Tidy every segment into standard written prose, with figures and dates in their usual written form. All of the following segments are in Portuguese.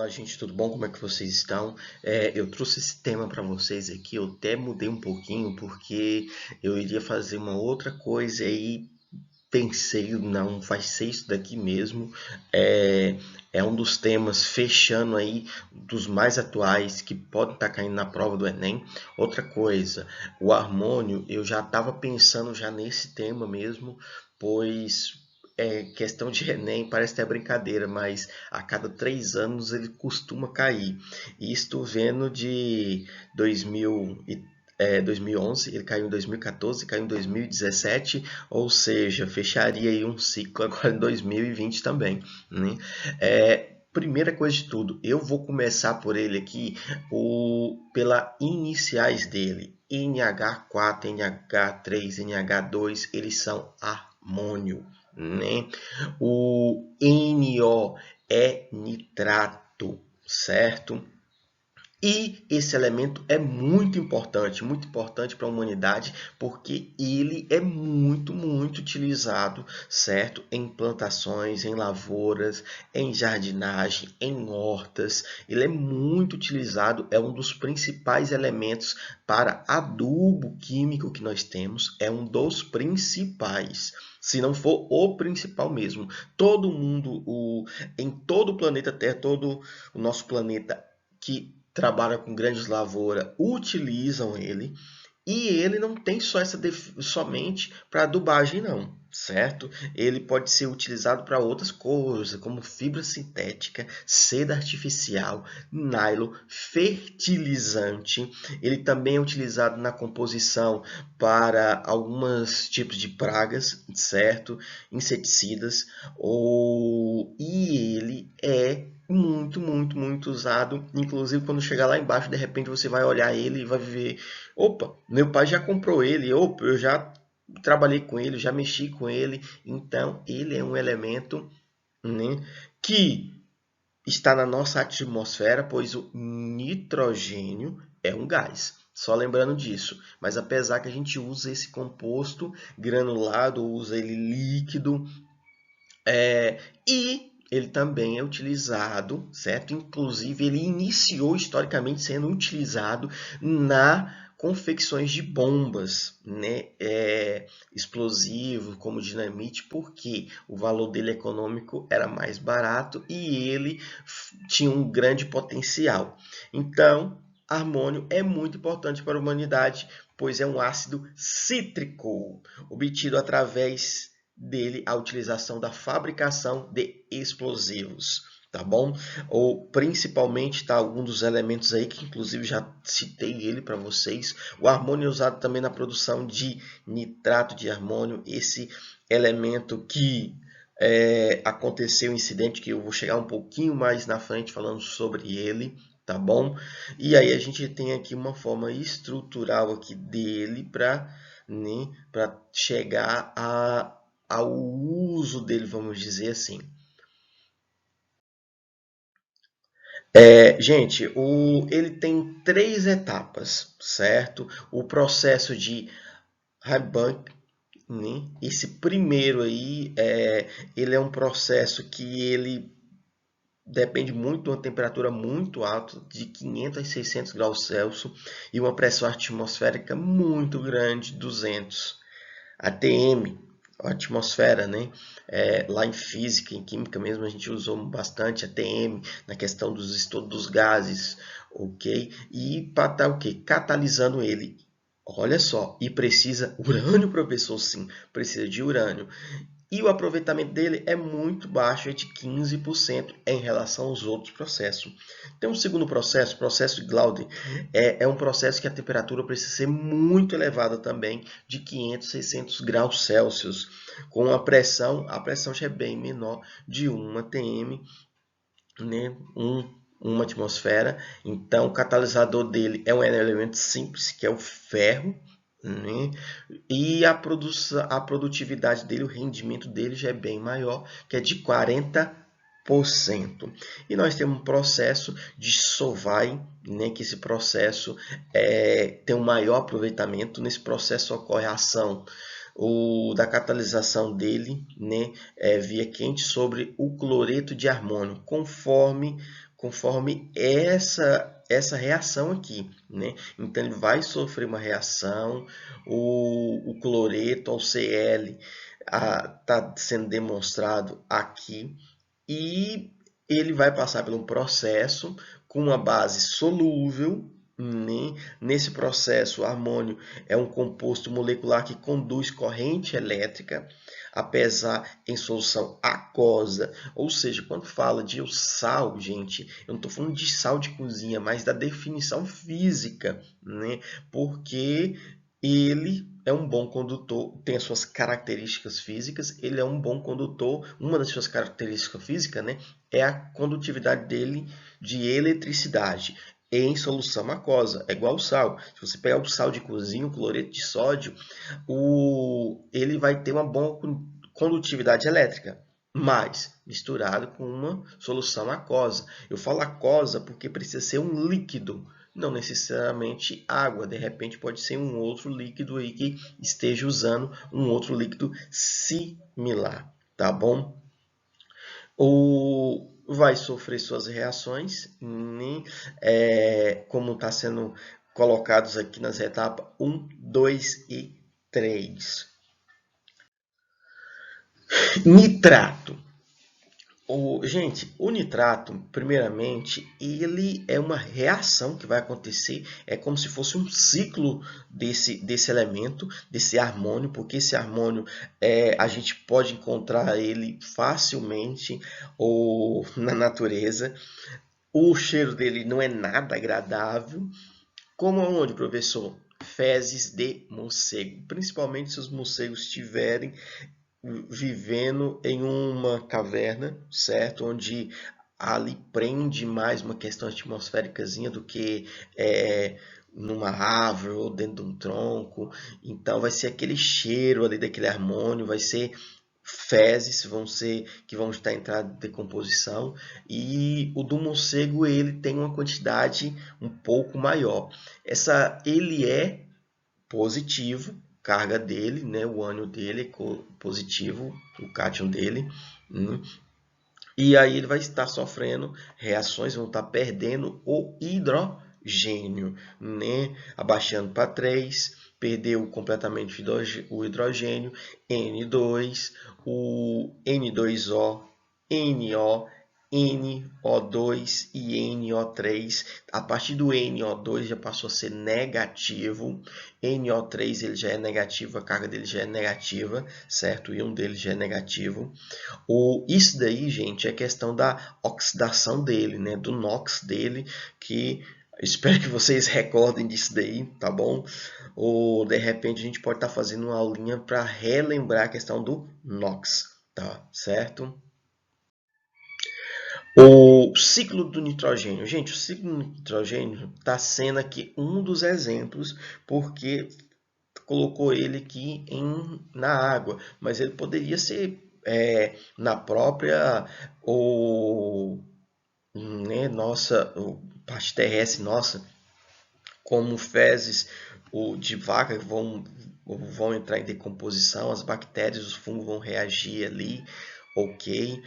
Olá, gente, tudo bom? Como é que vocês estão? Eu trouxe esse tema para vocês aqui. Eu até mudei um pouquinho porque eu iria fazer uma outra coisa e aí pensei, não, vai ser isso daqui mesmo. É, é um dos temas fechando aí, dos mais atuais que podem estar caindo na prova do Enem. Outra coisa, o harmônio, eu já estava pensando já nesse tema mesmo, pois questão de Enem parece até brincadeira, mas a cada 3 anos ele costuma cair. E estou vendo de 2011, ele caiu em 2014, caiu em 2017, ou seja, fecharia aí um ciclo agora em 2020 também, né? Primeira coisa de tudo, eu vou começar por ele aqui, pela iniciais dele. NH4, NH3, NH2, eles são harmônio, né? O NO é nitrato, certo? E esse elemento é muito importante para a humanidade, porque ele é muito utilizado, certo? Em plantações, em lavouras, em jardinagem, em hortas. Ele é muito utilizado, é um dos principais elementos para adubo químico que nós temos, é um dos principais. Se não for o principal mesmo. Todo mundo, em todo o planeta Terra, todo o nosso planeta que trabalha com grandes lavouras utilizam ele, e ele não tem só somente para adubagem não, certo? Ele pode ser utilizado para outras coisas, como fibra sintética, seda artificial, nylon, fertilizante. Ele também é utilizado na composição para alguns tipos de pragas, certo? Inseticidas, e ele é muito usado. Inclusive, quando chegar lá embaixo, de repente você vai olhar ele e vai ver: opa, meu pai já comprou ele, opa, eu já trabalhei com ele, já mexi com ele. Então, ele é um elemento, né, que está na nossa atmosfera, pois o nitrogênio é um gás. Só lembrando disso. Mas apesar que a gente usa esse composto granulado, usa ele líquido, e ele também é utilizado, certo? Inclusive, ele iniciou historicamente sendo utilizado na confecções de bombas, né? Explosivo, como dinamite, porque o valor dele econômico era mais barato e ele tinha um grande potencial. Então, harmônio é muito importante para a humanidade, pois é um ácido cítrico, obtido através dele a utilização da fabricação de explosivos, tá bom? Ou principalmente tá algum dos elementos aí que inclusive já citei ele para vocês. O harmônio é usado também na produção de nitrato de harmônio, esse elemento que aconteceu um incidente que eu vou chegar um pouquinho mais na frente falando sobre ele, tá bom? E aí a gente tem aqui uma forma estrutural aqui dele para, né, para chegar ao uso dele, vamos dizer assim. Gente, ele tem 3 etapas, certo? O processo de Heimbach, né? Esse primeiro aí, ele é um processo que ele depende muito de uma temperatura muito alta, de 500 a 600 graus Celsius, e uma pressão atmosférica muito grande, 200 ATM, a atmosfera, né? Lá em física, em química mesmo, a gente usou bastante ATM na questão dos estudos dos gases, ok? E para estar o quê? Catalisando ele. Olha só, e precisa urânio, professor? Sim, precisa de urânio. E o aproveitamento dele é muito baixo, é de 15% em relação aos outros processos. Tem um segundo processo, o processo de Claude, é um processo que a temperatura precisa ser muito elevada também, de 500 a 600 graus Celsius, com a pressão já é bem menor, de 1 atm, né? Uma atmosfera. Então, o catalisador dele é um elemento simples, que é o ferro, né? E a produtividade dele, o rendimento dele já é bem maior, que é de 40%. E nós temos um processo de Solvay, né, que esse processo tem um maior aproveitamento. Nesse processo ocorre a ação da catalisação dele, né, via quente sobre o cloreto de harmônio, conforme conforme essa reação aqui, né? Então ele vai sofrer uma reação, o cloreto, o Cl, está sendo demonstrado aqui, e ele vai passar por um processo com uma base solúvel, né? Nesse processo, o armônio é um composto molecular que conduz corrente elétrica, apesar em solução aquosa. Ou seja, quando fala de sal, gente, eu não estou falando de sal de cozinha, mas da definição física, né? Porque ele é um bom condutor, tem as suas características físicas, ele é um bom condutor. Uma das suas características físicas, né, é a condutividade dele de eletricidade em solução aquosa, é igual ao sal. Se você pegar o sal de cozinha, o cloreto de sódio, ele vai ter uma boa condutividade elétrica, mas misturado com uma solução aquosa. Eu falo aquosa porque precisa ser um líquido, não necessariamente água. De repente pode ser um outro líquido aí que esteja usando um outro líquido similar, tá bom? Ou vai sofrer suas reações, né? Como está sendo colocados aqui nas etapas 1, 2 e 3. Nitrato. Gente, o nitrato, primeiramente, ele é uma reação que vai acontecer, é como se fosse um ciclo desse elemento, desse harmônio, porque esse harmônio a gente pode encontrar ele facilmente ou na natureza. O cheiro dele não é nada agradável, como aonde, professor? Fezes de morcego, principalmente se os morcegos estiverem vivendo em uma caverna, certo? Onde ali prende mais uma questão atmosféricazinha do que numa árvore ou dentro de um tronco. Então vai ser aquele cheiro ali daquele harmônio, vai ser fezes que vão estar em entrada de decomposição, e o do morcego ele tem uma quantidade um pouco maior. Ele é positivo, carga dele, né, o ânion dele é positivo, o cátion dele, e aí ele vai estar sofrendo reações, vão estar perdendo o hidrogênio, né, abaixando para 3, perdeu completamente o hidrogênio, N2, o N2O, NO, NO2 e NO3. A partir do NO2 já passou a ser negativo. NO3 ele já é negativo, a carga dele já é negativa, certo? O íon dele já é negativo. Isso daí, gente, é questão da oxidação dele, né? Do NOx dele, que espero que vocês recordem disso daí, tá bom? Ou de repente a gente pode estar fazendo uma aulinha para relembrar a questão do NOx, tá certo? O ciclo do nitrogênio. Gente, o ciclo do nitrogênio está sendo aqui um dos exemplos, porque colocou ele aqui na água, mas ele poderia ser na própria né, nossa parte terrestre nossa, como fezes de vaca que vão entrar em decomposição, as bactérias, os fungos vão reagir ali, ok?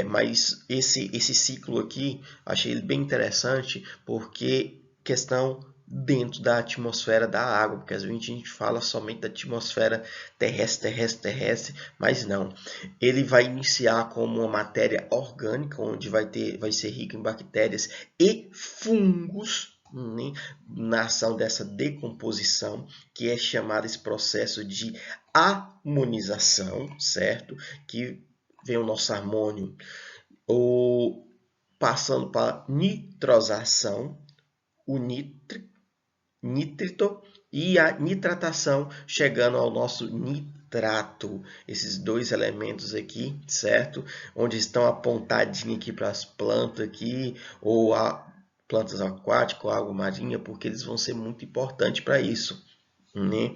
Mas esse ciclo aqui, achei ele bem interessante, porque questão dentro da atmosfera da água, porque às vezes a gente fala somente da atmosfera terrestre, mas não. Ele vai iniciar como uma matéria orgânica, onde vai ser rico em bactérias e fungos, né, na ação dessa decomposição, que é chamado esse processo de amonização, certo? Que vem o nosso harmônio, passando para nitrosação, o nítrito, e a nitratação, chegando ao nosso nitrato. Esses dois elementos aqui, certo? Onde estão apontadinhos aqui para as plantas aqui, ou plantas aquáticas ou água marinha, porque eles vão ser muito importantes para isso, né?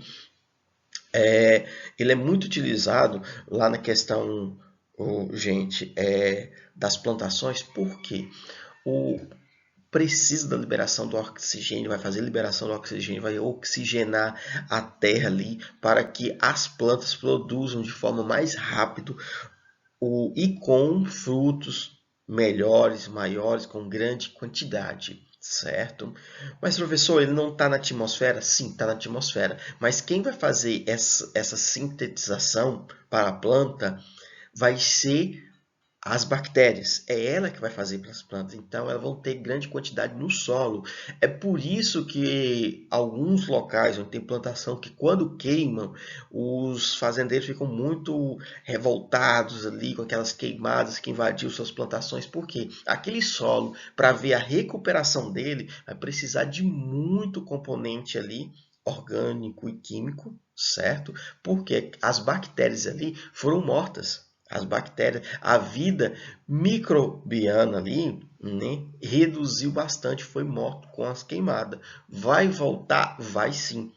Ele é muito utilizado lá na questão, gente, das plantações, porque o precisa da liberação do oxigênio, vai fazer liberação do oxigênio, vai oxigenar a terra ali para que as plantas produzam de forma mais rápida e com frutos melhores, maiores, com grande quantidade, certo? Mas, professor, ele não está na atmosfera? Sim, está na atmosfera. Mas quem vai fazer essa sintetização para a planta vai ser as bactérias. É ela que vai fazer para as plantas. Então, elas vão ter grande quantidade no solo. É por isso que alguns locais onde tem plantação, que quando queimam, os fazendeiros ficam muito revoltados ali com aquelas queimadas que invadiram suas plantações. Porque aquele solo, para ver a recuperação dele, vai precisar de muito componente ali orgânico e químico, certo? Porque as bactérias ali foram mortas. As bactérias, a vida microbiana ali, né, reduziu bastante, foi morto com as queimadas. Vai voltar? Vai sim.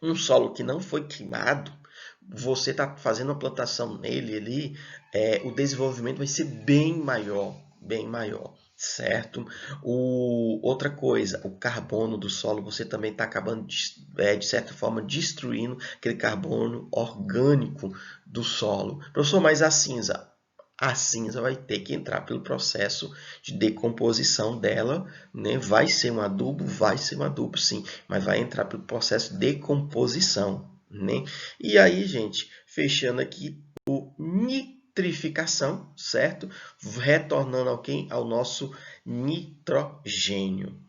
Um solo que não foi queimado, você está fazendo uma plantação nele ali, o desenvolvimento vai ser bem maior, certo? Outra coisa, o carbono do solo, você também está acabando, de certa forma, destruindo aquele carbono orgânico do solo. Professor, mas a cinza? A cinza vai ter que entrar pelo processo de decomposição dela, né? Vai ser um adubo sim, mas vai entrar pelo processo de decomposição, né? E aí, gente, fechando aqui o nitrificação, certo? Retornando ao nosso nitrogênio.